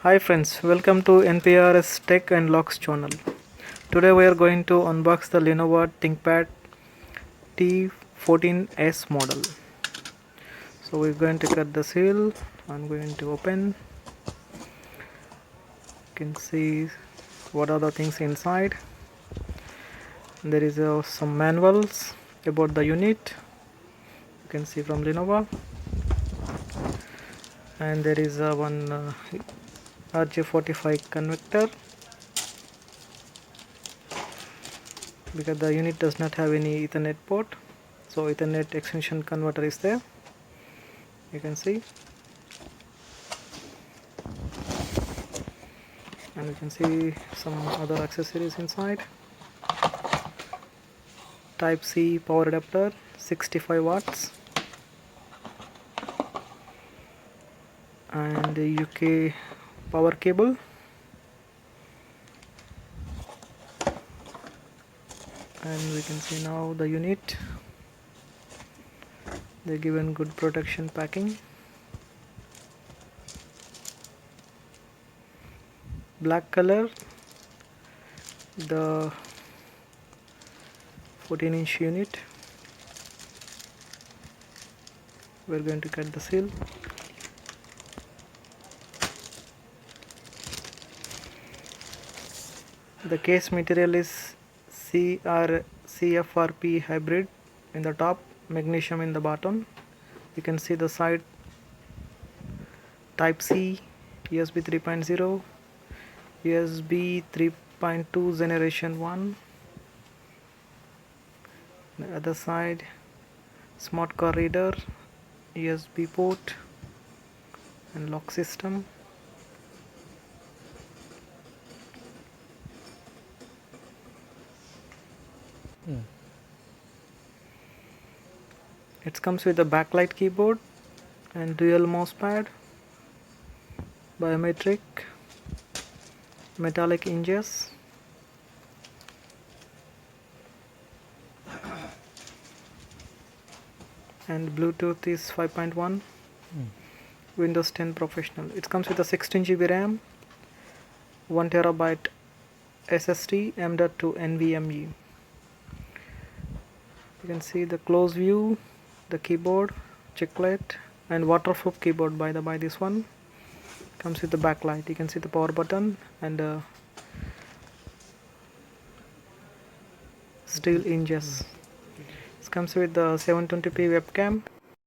Hi friends, welcome to NPR's Tech and Locks channel. Today we are going to unbox the Lenovo ThinkPad T14s model. So we're going to cut the seal. I'm going to open. You can see what are the things inside. There is some manuals about the unit. You can see from Lenovo. And there is one Rj45 connector, because the unit does not have any Ethernet port, so Ethernet extension converter is there. You can see, and you can see some other accessories inside. Type C power adapter, 65 watts, and the UK power cable. And we can see now the unit. They're given good protection packing. Black color, the 14-inch unit. We're going to cut the seal. The case material is CFRP hybrid in the top, magnesium in the bottom. You can see the side Type C, USB 3.0, USB 3.2 generation 1. The other side, smart card reader, USB port and lock system. It comes with a backlight keyboard and dual mouse pad, biometric, metallic hinges, and Bluetooth is 5.1, Windows 10 Professional. It comes with a 16 GB RAM, 1 TB SSD M.2 NVMe. You can see the close view, the keyboard, chiclet, and waterproof keyboard. By this one comes with the backlight. You can see the power button and steel hinges. It comes with the 720p webcam,